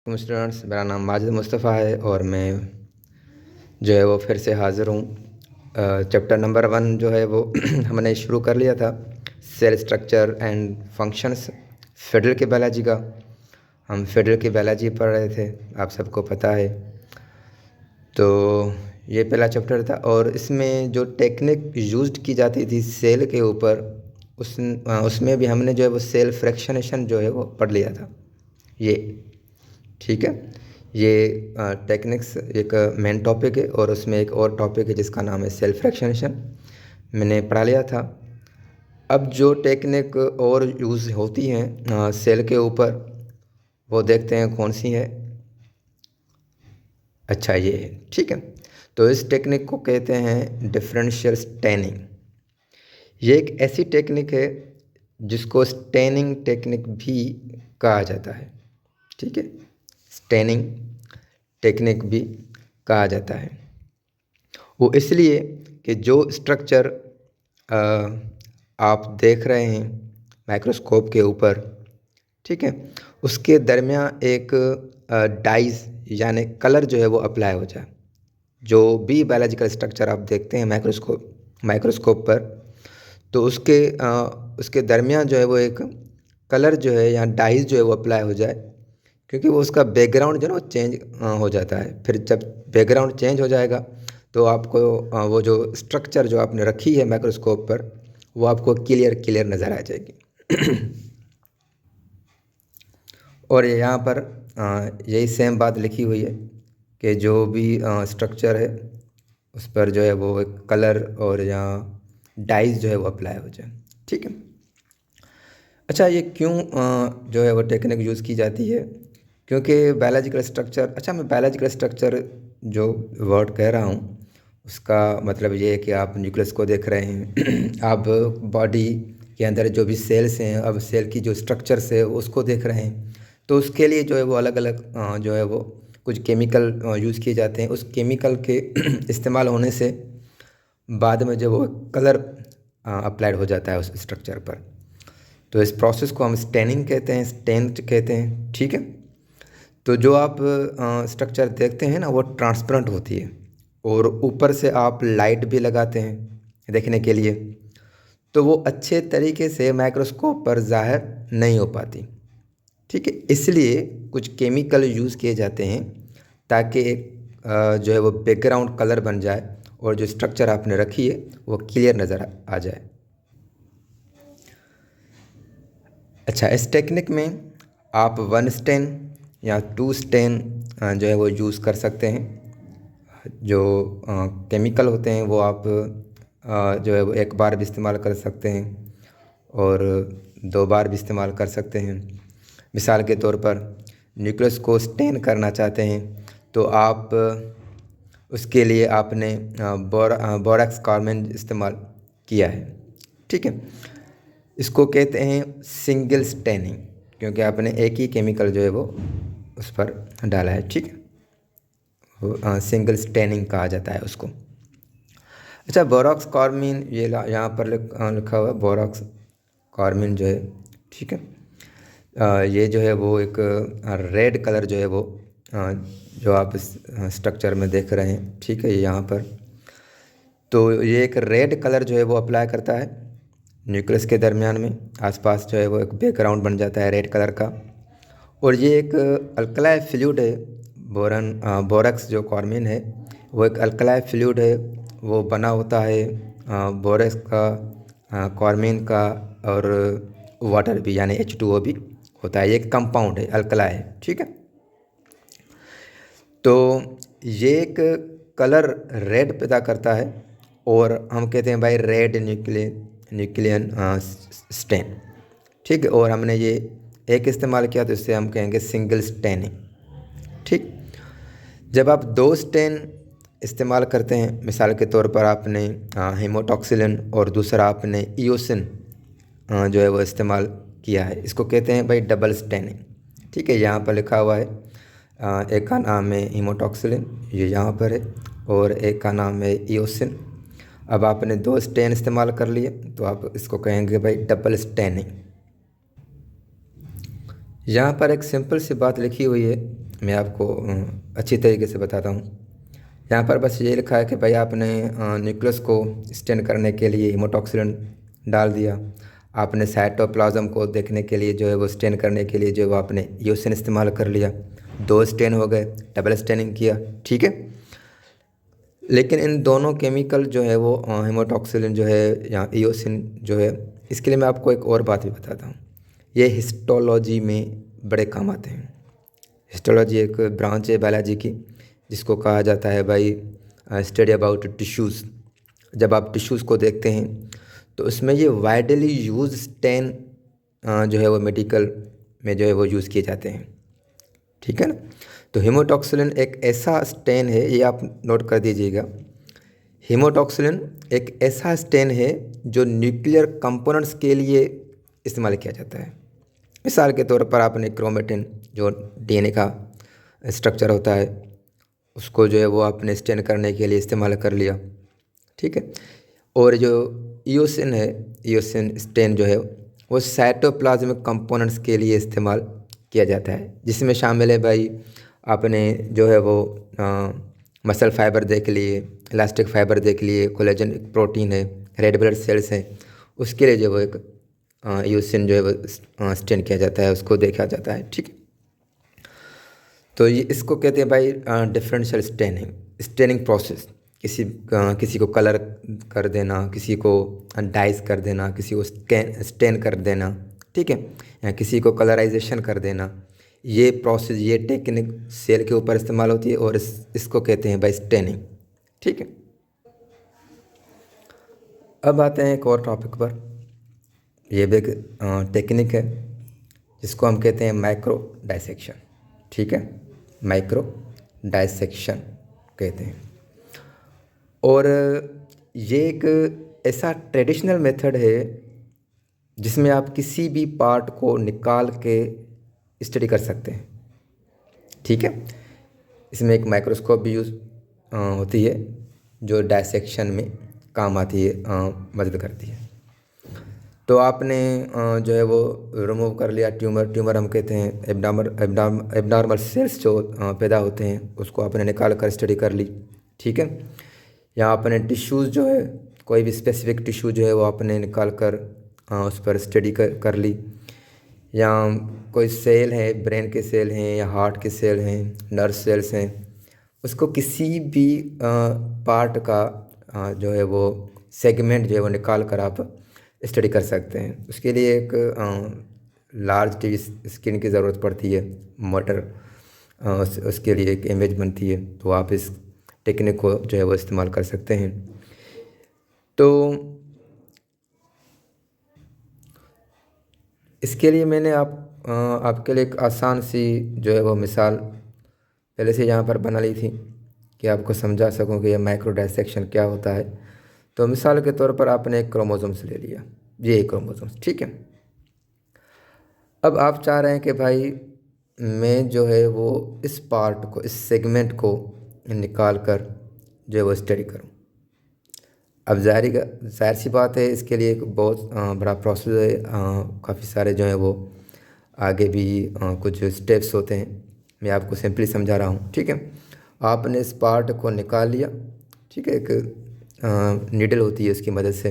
Students, मेरा नाम माजिद मुस्तफ़ा है और मैं जो है वो फिर से हाज़िर हूँ। चैप्टर नंबर 1 जो है वो हमने शुरू कर लिया था, cell structure and functions, federal की बायोलॉजी का। हम फेडरल की बायोलॉजी पढ़ रहे थे, आप सबको पता है। तो ये पहला चैप्टर था और इसमें जो टेक्निक यूज्ड की जाती थी सेल के ऊपर, उसमें भी हमने जो है वो सेल फ्रैक्शनेशन जो है वो पढ़ लिया था। ये ठीक है, ये टेक्निक्स एक मेन टॉपिक है और उसमें एक और टॉपिक है जिसका नाम है सेल फ्रैक्शनेशन, मैंने पढ़ा लिया था। अब जो टेक्निक और यूज़ होती हैं सेल के ऊपर, वो देखते हैं कौन सी है। अच्छा, ये है, ठीक है। तो इस टेक्निक को कहते हैं डिफरेंशियल स्टेनिंग। ये एक ऐसी टेक्निक है जिसको स्टेनिंग टेक्निक भी कहा जाता है, ठीक है। स्टेनिंग टेक्निक भी कहा जाता है। वो इसलिए कि जो स्ट्रक्चर आप देख रहे हैं माइक्रोस्कोप के ऊपर, ठीक है, उसके दरमियान एक डाइज यानी कलर जो है वो अप्लाई हो जाए। जो भी बायोलॉजिकल स्ट्रक्चर आप देखते हैं माइक्रोस्कोप पर, तो उसके दरमियान जो है वो एक कलर जो है या डाइज जो है वो अप्लाई हो जाए, क्योंकि वो उसका बैकग्राउंड जो है ना वो चेंज हो जाता है। फिर जब बैकग्राउंड चेंज हो जाएगा तो आपको वो जो स्ट्रक्चर जो आपने रखी है माइक्रोस्कोप पर, वो आपको क्लियर नज़र आ जाएगी। और यहाँ पर यही सेम बात लिखी हुई है कि जो भी स्ट्रक्चर है उस पर जो है वो एक कलर और यहाँ डाइज जो है वो अप्लाई हो जाए, ठीक है। अच्छा, ये क्यों जो है वो टेक्निक यूज़ की जाती है? क्योंकि बायोलॉजिकल स्ट्रक्चर, अच्छा मैं बायोलॉजिकल स्ट्रक्चर जो वर्ड कह रहा हूँ उसका मतलब ये है कि आप न्यूक्लियस को देख रहे हैं। आप बॉडी के अंदर जो भी सेल्स हैं, अब सेल की जो स्ट्रक्चर्स है उसको देख रहे हैं। तो उसके लिए जो है वो अलग अलग जो है वो कुछ केमिकल यूज़ किए जाते हैं। उस केमिकल के इस्तेमाल होने से बाद में जो वो कलर अप्लाइड हो जाता है उस स्ट्रक्चर पर। तो इस प्रोसेस को हम स्टेनिंग कहते हैं, स्टेन्ड कहते हैं, ठीक है। तो जो आप स्ट्रक्चर देखते हैं ना वो ट्रांसपेरेंट होती है और ऊपर से आप लाइट भी लगाते हैं देखने के लिए, तो वो अच्छे तरीके से माइक्रोस्कोप पर ज़ाहिर नहीं हो पाती, ठीक है। इसलिए कुछ केमिकल यूज़ किए जाते हैं ताकि एक जो है वो बैकग्राउंड कलर बन जाए और जो स्ट्रक्चर आपने रखी है वो क्लियर नज़र आ जाए। अच्छा, इस टेक्निक में आप 1 स्टेन या 2 स्टेन जो है वो यूज़ कर सकते हैं। जो केमिकल होते हैं वो आप जो है वो एक बार भी इस्तेमाल कर सकते हैं और 2 बार भी इस्तेमाल कर सकते हैं। मिसाल के तौर पर न्यूक्लियस को स्टेन करना चाहते हैं तो आप उसके लिए आपने बोरॉक्स कार्बन इस्तेमाल किया है, ठीक है। इसको कहते हैं सिंगल स्टेनिंग, क्योंकि आपने एक ही केमिकल जो है वो उस पर डाला है, ठीक है। वो सिंगल स्टेनिंग कहा जाता है उसको। अच्छा, बोरॉक्स कार्बन ये यहाँ पर लिखा हुआ है बोरॉक्स कार्बन जो है, ठीक है। ये जो है वो एक रेड कलर जो है वो जो आप इस स्ट्रक्चर में देख रहे हैं, ठीक है, यहाँ पर। तो ये एक रेड कलर जो है वो अप्लाई करता है न्यूक्लियस के दरमियान में, आसपास जो है वो एक बैकग्राउंड बन जाता है रेड कलर का। और ये एक अल्कलाई फ्लूइड है, बोरॉक्स जो कार्बन है वो एक अल्कलाई फ्लूइड है। वो बना होता है बोरॉक्स का, कार्बन का और वाटर भी यानी H2O भी होता है। ये एक कंपाउंड है, अल्कलाई है, ठीक है। तो ये एक कलर रेड पैदा करता है और हम कहते हैं भाई रेड न्यूक्लियन स्टेन, ठीक है। और हमने ये एक इस्तेमाल किया तो इससे हम कहेंगे सिंगल स्टेनिंग, ठीक। जब आप 2 स्टेन इस्तेमाल करते हैं, मिसाल के तौर पर आपने हेमोटॉक्सिलिन और दूसरा आपने ईओसिन जो है वो इस्तेमाल किया है, इसको कहते हैं भाई डबल स्टेनिंग, ठीक है। यहाँ पर लिखा हुआ है एक का नाम है हीमोटॉक्सिलिन, ये यहाँ पर है, और एक का नाम है ईओसिन। अब आपने 2 स्टेन इस्तेमाल कर लिए तो आप इसको कहेंगे भाई डबल स्टेनिंग। यहाँ पर एक सिंपल सी बात लिखी हुई है मैं आपको अच्छी तरीके से बताता हूँ। यहाँ पर बस ये लिखा है कि भाई आपने न्यूक्लियस को स्टेन करने के लिए हिमोटॉक्सिलन डाल दिया, आपने साइटोप्लाज्म को देखने के लिए जो है वो स्टेन करने के लिए जो है वो आपने ईओसिन इस्तेमाल कर लिया, 2 स्टेन हो गए, डबल स्टेनिंग किया, ठीक है। लेकिन इन दोनों केमिकल जो है वो हिमोटॉक्सिलिन जो है या ईओसिन जो है, इसके लिए मैं आपको एक और बात भी बताता हूँ। ये हिस्टोलॉजी में बड़े काम आते हैं। हिस्टोलॉजी एक ब्रांच है बायोलॉजी की, जिसको कहा जाता है भाई स्टडी अबाउट टिश्यूज़। जब आप टिश्यूज़ को देखते हैं तो उसमें ये वाइडली यूज स्टेन जो है वो मेडिकल में जो है वो यूज़ किए जाते हैं, ठीक है ना। तो हिमोटॉक्सिलिन एक ऐसा स्टेन है, ये आप नोट कर दीजिएगा। हिमोटॉक्सिलिन एक ऐसा स्टेन है जो न्यूक्लियर कंपोनेंट्स के लिए इस्तेमाल किया जाता है। मिसाल के तौर पर आपने क्रोमेटिन जो डीएनए का स्ट्रक्चर होता है, उसको जो है वो आपने स्टेन करने के लिए इस्तेमाल कर लिया, ठीक है। और जो ईओसिन है, ईओसिन स्टेन जो है वो साइटोप्लाज्मिक कंपोनेंट्स के लिए इस्तेमाल किया जाता है, जिसमें शामिल है भाई आपने जो है वो मसल फाइबर देख लिए, इलास्टिक फाइबर देख लिए, कोलेजन एक प्रोटीन है, रेड ब्लड सेल्स हैं, उसके लिए जो वो एक ईओसिन जो है वो स्टेन किया जाता है, उसको देखा जाता है, ठीक है। तो ये इसको कहते हैं भाई डिफरेंशियल स्टेनिंग, स्टेनिंग प्रोसेस। किसी को कलर कर देना, किसी को डाइस कर देना, किसी को स्टेन कर देना, ठीक है, या किसी को कलराइजेशन कर देना। ये प्रोसेस, ये टेक्निक सेल के ऊपर इस्तेमाल होती है और इसको कहते हैं भाई स्टेनिंग, ठीक है। अब आते हैं एक और टॉपिक पर। ये भी एक टेक्निक है जिसको हम कहते हैं माइक्रो डाइसेक्शन, ठीक है, माइक्रो डाइसेक्शन कहते हैं। और ये एक ऐसा ट्रेडिशनल मेथड है जिसमें आप किसी भी पार्ट को निकाल के स्टडी कर सकते हैं, ठीक है। इसमें एक माइक्रोस्कोप भी यूज़ होती है जो डाइसेक्शन में काम आती है, मदद करती है। तो आपने जो है वो रिमूव कर लिया ट्यूमर हम कहते हैं एबनॉर्मल सेल्स जो पैदा होते हैं, उसको आपने निकाल कर स्टडी कर ली, ठीक है। या आपने टिश्यूज़ जो है, कोई भी स्पेसिफिक टिश्यू जो है वो आपने निकाल कर उस पर स्टडी कर ली। या कोई सेल है, ब्रेन के सेल हैं या हार्ट के सेल हैं, नर्व सेल्स हैं, उसको किसी भी पार्ट का जो है वो सेगमेंट जो है वो निकाल कर आप स्टडी कर सकते हैं। उसके लिए एक लार्ज टीवी स्क्रीन की ज़रूरत पड़ती है, मोटर उसके लिए एक इमेज बनती है, तो आप इस टेक्निक को जो है वो इस्तेमाल कर सकते हैं। तो इसके लिए मैंने आपके लिए एक आसान सी जो है वो मिसाल पहले से यहाँ पर बना ली थी कि आपको समझा सकूँ कि यह माइक्रो डाइसेक्शन क्या होता है। तो मिसाल के तौर पर आपने एक क्रोमोसोम्स ले लिया, ये क्रोमोसोम्स, ठीक है। अब आप चाह रहे हैं कि भाई मैं जो है वो इस पार्ट को, इस सेगमेंट को निकाल कर जो है वो स्टडी करूँ। अब जाहिर सी बात है, इसके लिए एक बहुत बड़ा प्रोसेस है, काफ़ी सारे जो हैं वो आगे भी कुछ स्टेप्स होते हैं, मैं आपको सिंपली समझा रहा हूँ, ठीक है। आपने इस पार्ट को निकाल लिया, ठीक है, एक नीडल होती है उसकी मदद से,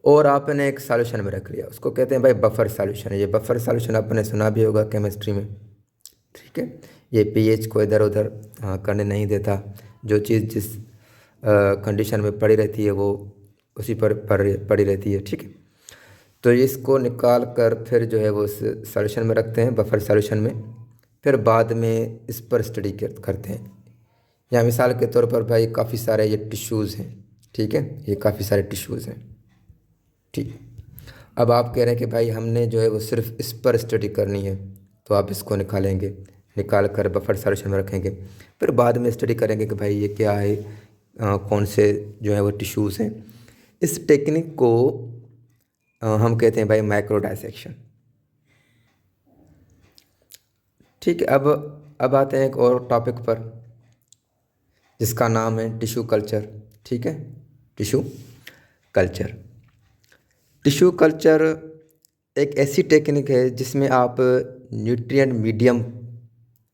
और आपने एक सॉल्यूशन में रख लिया, उसको कहते हैं भाई बफर सॉल्यूशन। ये बफर सॉल्यूशन आपने सुना भी होगा केमिस्ट्री में, ठीक है। ये पीएच को इधर उधर करने नहीं देता, जो चीज़ जिस कंडीशन में पड़ी रहती है वो उसी पर पड़ी रहती है, ठीक है। तो इसको निकाल कर फिर जो है वो सॉल्यूशन में रखते हैं, बफर सॉल्यूशन में, फिर बाद में इस पर स्टडी करते हैं। या मिसाल के तौर पर भाई काफ़ी सारे ये टिश्यूज़ हैं, ठीक है, ये काफ़ी सारे टिश्यूज़ हैं, ठीक। अब आप कह रहे हैं कि भाई हमने जो है वो सिर्फ इस पर स्टडी करनी है, तो आप इसको निकालेंगे, निकाल कर बफर सॉल्यूशन में रखेंगे, फिर बाद में स्टडी करेंगे कि भाई ये क्या है, कौन से जो है वो टिश्यूज़ हैं। इस टेक्निक को हम कहते हैं भाई माइक्रो डाइसेक्शन, ठीक है। अब आते हैं एक और टॉपिक पर जिसका नाम है टिश्यू कल्चर, ठीक है, टिश्यू कल्चर। टिश्यू कल्चर एक ऐसी टेक्निक है जिसमें आप न्यूट्रिएंट मीडियम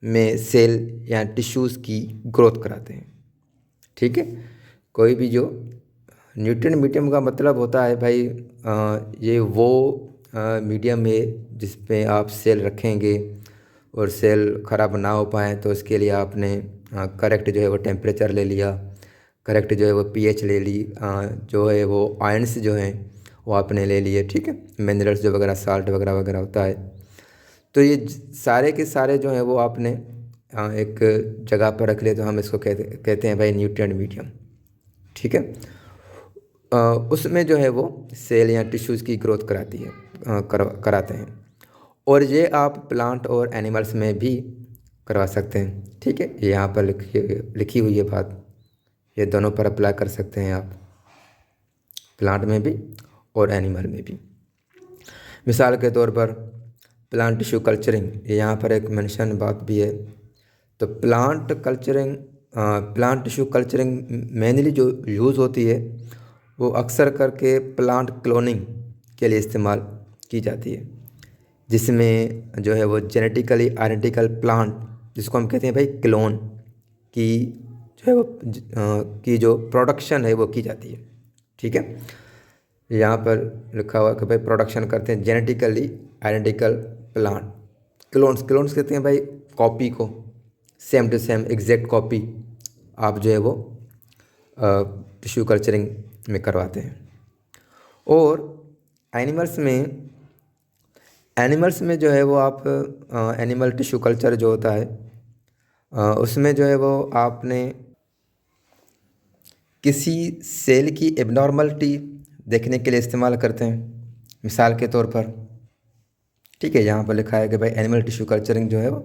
में सेल या टिश्यूज़ की ग्रोथ कराते हैं। ठीक है, कोई भी जो न्यूट्रिएंट मीडियम का मतलब होता है भाई ये वो मीडियम है जिस पे आप सेल रखेंगे और सेल ख़राब ना हो पाए, तो उसके लिए आपने करेक्ट जो है वो टेम्परेचर ले लिया, करेक्ट जो है वो पीएच ले ली, जो है वो आयंस जो हैं वो आपने ले लिए। ठीक है, मिनरल्स जो वगैरह साल्ट वगैरह वगैरह होता है, तो ये सारे के सारे जो हैं वो आपने एक जगह पर रख लिए, तो हम इसको कहते हैं भाई न्यूट्रिएंट मीडियम। ठीक है, उसमें जो है वो सेल या टिश्यूज़ की ग्रोथ कराती है, कराते हैं, और ये आप प्लांट और एनिमल्स में भी करवा सकते हैं। ठीक है, ये यहाँ पर लिखी हुई है बात, ये दोनों पर अप्लाई कर सकते हैं आप, प्लांट में भी और एनिमल में भी। मिसाल के तौर पर प्लांट टिश्यू कल्चरिंग, ये यहाँ पर एक मेंशन बात भी है। तो प्लांट टिश्यू कल्चरिंग मेनली जो यूज़ होती है वो अक्सर करके प्लांट क्लोनिंग के लिए इस्तेमाल की जाती है, जिसमें जो है वो जेनेटिकली आइडेंटिकल प्लांट, जिसको हम कहते हैं भाई क्लोन की जो है वो की जो प्रोडक्शन है वो की जाती है। ठीक है, यहाँ पर लिखा हुआ है कि भाई प्रोडक्शन करते हैं जेनेटिकली आइडेंटिकल प्लांट। क्लोन्स कहते हैं भाई कॉपी को, same to same exact copy आप जो है वो टिश्यू कल्चरिंग में करवाते हैं। और एनिमल्स में जो है वो आप एनिमल टिश्यू कल्चर जो होता है उसमें जो है वो आपने किसी सेल की एबनॉर्मलिटी देखने के लिए इस्तेमाल करते हैं। मिसाल के तौर पर, ठीक है, यहाँ पर लिखा है कि भाई एनिमल टिश्यू कल्चरिंग जो है वो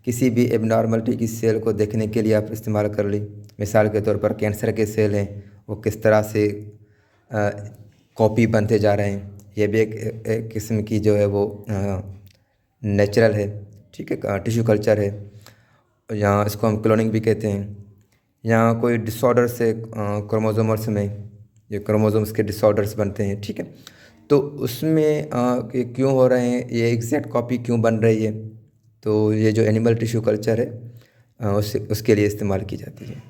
किसी भी एबनॉर्मलिटी की सेल को देखने के लिए आप इस्तेमाल कर ली। मिसाल के तौर पर कैंसर के सेल हैं वो किस तरह से कॉपी बनते जा रहे हैं, ये भी एक किस्म की जो है वो नेचुरल है। ठीक है, टिश्यू कल्चर है, यहाँ इसको हम क्लोनिंग भी कहते हैं। यहाँ कोई डिसऑर्डर से क्रोमोसोम्स में ये क्रोमोसोम्स के डिसऑर्डर्स बनते हैं। ठीक है, तो उसमें ये क्यों हो रहे हैं, ये एग्जैक्ट कॉपी क्यों बन रही है, तो ये जो एनिमल टिश्यू कल्चर है उसके लिए इस्तेमाल की जाती है।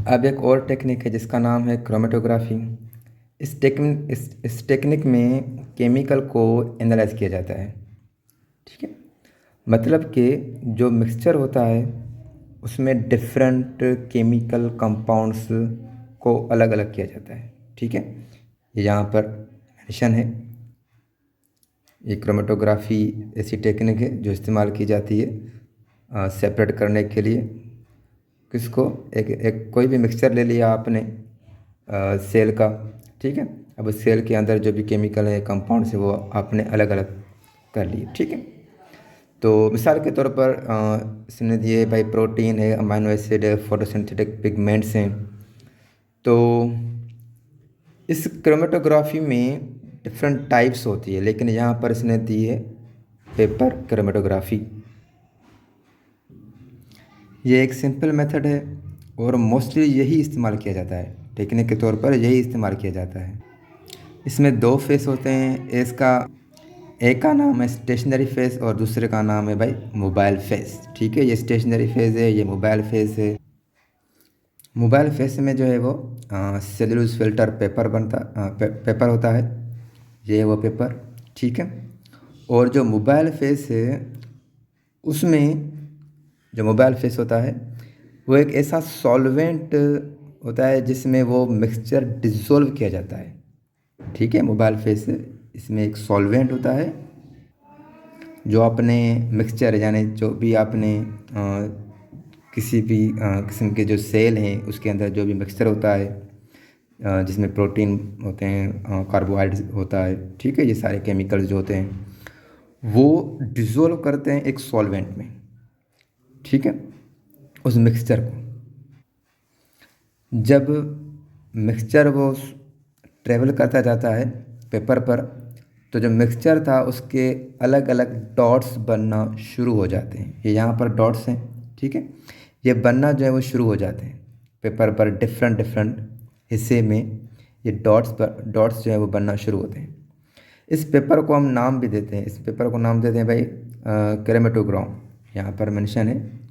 अब एक और टेक्निक है जिसका नाम है क्रोमेटोग्राफी। इस टेक्निक में केमिकल को एनालाइज किया जाता है। ठीक है, मतलब कि जो मिक्सचर होता है उसमें डिफरेंट केमिकल कंपाउंड्स को अलग अलग किया जाता है। ठीक है, ये यहाँ पर मेंशन है। ये क्रोमेटोग्राफी ऐसी टेक्निक है जो इस्तेमाल की जाती है सेपरेट करने के लिए। किसको, एक कोई भी मिक्सचर ले लिया आपने सेल का। ठीक है, अब उस सेल के अंदर जो भी केमिकल है कंपाउंड है वो आपने अलग अलग कर लिए। ठीक है, तो मिसाल के तौर पर इसने दिए भाई प्रोटीन है, अमाइनो एसिड है, फोटोसिंथेटिक पिगमेंट्स हैं। तो इस क्रोमेटोग्राफी में डिफरेंट टाइप्स होती है, लेकिन यहाँ पर इसने दी है पेपर क्रोमेटोग्राफी। ये एक सिंपल मेथड है और मोस्टली यही इस्तेमाल किया जाता है, टेक्निक के तौर पर यही इस्तेमाल किया जाता है। इसमें दो फेस होते हैं, एक का नाम है स्टेशनरी फेस और दूसरे का नाम है भाई मोबाइल फेस। ठीक है, ये स्टेशनरी फेस है, ये मोबाइल फेस है। मोबाइल फेस में जो है वो सेलुलोज फिल्टर पेपर होता है, ये है वो पेपर। ठीक है, और जो मोबाइल फेस है उसमें जो मोबाइल फेस होता है वो एक ऐसा सॉल्वेंट होता है जिसमें वो मिक्सचर डिज़ोल्व किया जाता है। ठीक है, मोबाइल फेस इसमें एक सॉल्वेंट होता है जो आपने मिक्सचर यानी जो भी आपने किसी भी किस्म के जो सेल हैं उसके अंदर जो भी मिक्सचर होता है जिसमें प्रोटीन होते हैं, कार्बोहाइड्रेट होता है। ठीक है, ये सारे केमिकल्स जो होते हैं वो डिज़ोल्व करते हैं एक सॉल्वेंट में। ठीक है, उस मिक्सचर को जब मिक्सचर वो ट्रेवल करता जाता है पेपर पर, तो जो मिक्सचर था उसके अलग अलग डॉट्स बनना शुरू हो जाते हैं। ये यहाँ पर डॉट्स हैं। ठीक है, ये बनना जो है वो शुरू हो जाते हैं। पेपर पर डिफरेंट डिफरेंट हिस्से में ये डॉट्स जो है वो बनना शुरू होते हैं। इस पेपर को हम नाम भी देते हैं, इस पेपर को नाम देते हैं भाई क्रेमेटोग्राम। यहाँ पर मेंशन है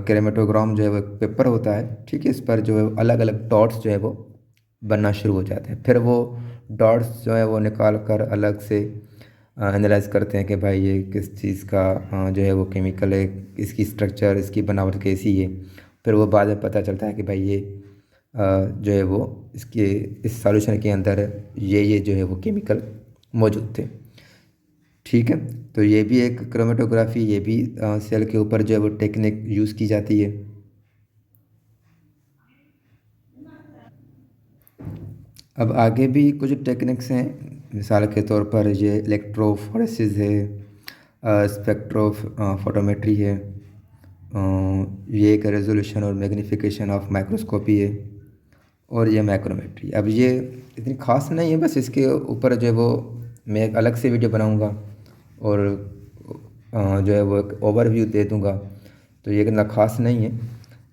क्रेमेटोग्राम जो है वो एक पेपर होता है, ठीक है। इस पर जो है अलग अलग डॉट्स जो है वो बनना शुरू हो जाते हैं। फिर वो डॉट्स जो है वो निकाल कर अलग से एनालाइज करते हैं कि भाई ये किस चीज़ का जो है वो केमिकल है, इसकी स्ट्रक्चर, इसकी बनावट कैसी है। फिर वो बाद में पता चलता है कि भाई ये जो है वो इसके इस सॉल्यूशन के अंदर ये जो है वो केमिकल मौजूद थे, ठीक है। तो ये भी एक क्रोमेटोग्राफी, ये भी सेल के ऊपर जो है वो टेक्निक यूज़ की जाती है। अब आगे भी कुछ टेक्निक्स हैं, मिसाल के तौर पर ये इलेक्ट्रोफोरेसिस है, स्पेक्ट्रो फोटोमेट्री है, ये एक रेजोल्यूशन और मैग्नीफिकेशन ऑफ माइक्रोस्कोपी है, और ये माइक्रोमेट्री। अब ये इतनी ख़ास नहीं है, बस इसके ऊपर जो है वो मैं एक अलग से वीडियो बनाऊंगा और जो है वो एक ओवरव्यू दे दूंगा। तो ये इतना ख़ास नहीं है,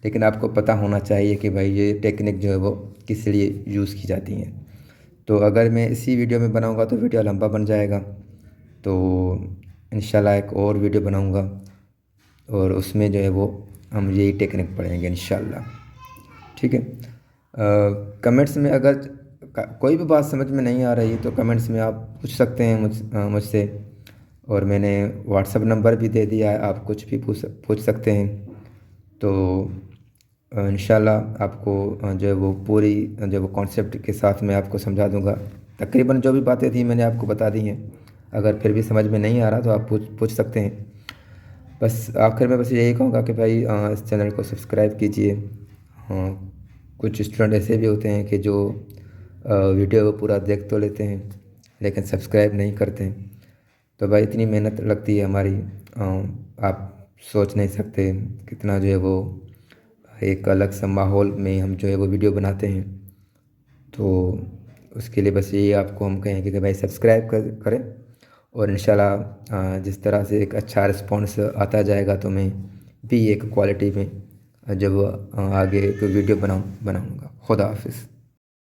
लेकिन आपको पता होना चाहिए कि भाई ये टेक्निक जो है वो किस लिए यूज़ की जाती हैं। तो अगर मैं इसी वीडियो में बनाऊंगा तो वीडियो लंबा बन जाएगा, तो इंशाल्लाह एक और वीडियो बनाऊंगा और उसमें जो है वो हम यही टेक्निक पढ़ेंगे इंशाल्लाह, ठीक है। कमेंट्स में अगर कोई भी बात समझ में नहीं आ रही है तो कमेंट्स में आप पूछ सकते हैं मुझसे, और मैंने व्हाट्सअप नंबर भी दे दिया है, आप कुछ भी पूछ सकते हैं। तो इंशाल्लाह आपको जो है वो पूरी जो है वो कॉन्सेप्ट के साथ मैं आपको समझा दूंगा। तकरीबन जो भी बातें थी मैंने आपको बता दी हैं। अगर फिर भी समझ में नहीं आ रहा तो आप पूछ सकते हैं। बस आखिर में बस यही कहूँगा कि भाई इस चैनल को सब्सक्राइब कीजिए। हाँ, कुछ स्टूडेंट ऐसे भी होते हैं कि जो वीडियो को पूरा देख तो लेते हैं लेकिन सब्सक्राइब नहीं करते हैं। तो भाई इतनी मेहनत लगती है हमारी, आप सोच नहीं सकते कितना जो है वो एक अलग सा माहौल में हम जो है वो वीडियो बनाते हैं। तो उसके लिए बस यही आपको हम कहेंगे कि भाई सब्सक्राइब करें, और इंशाल्लाह जिस तरह से एक अच्छा रिस्पॉन्स आता जाएगा तो मैं भी एक क्वालिटी में जब आगे कोई वीडियो बनाऊँगा। खुदा हाफिज़।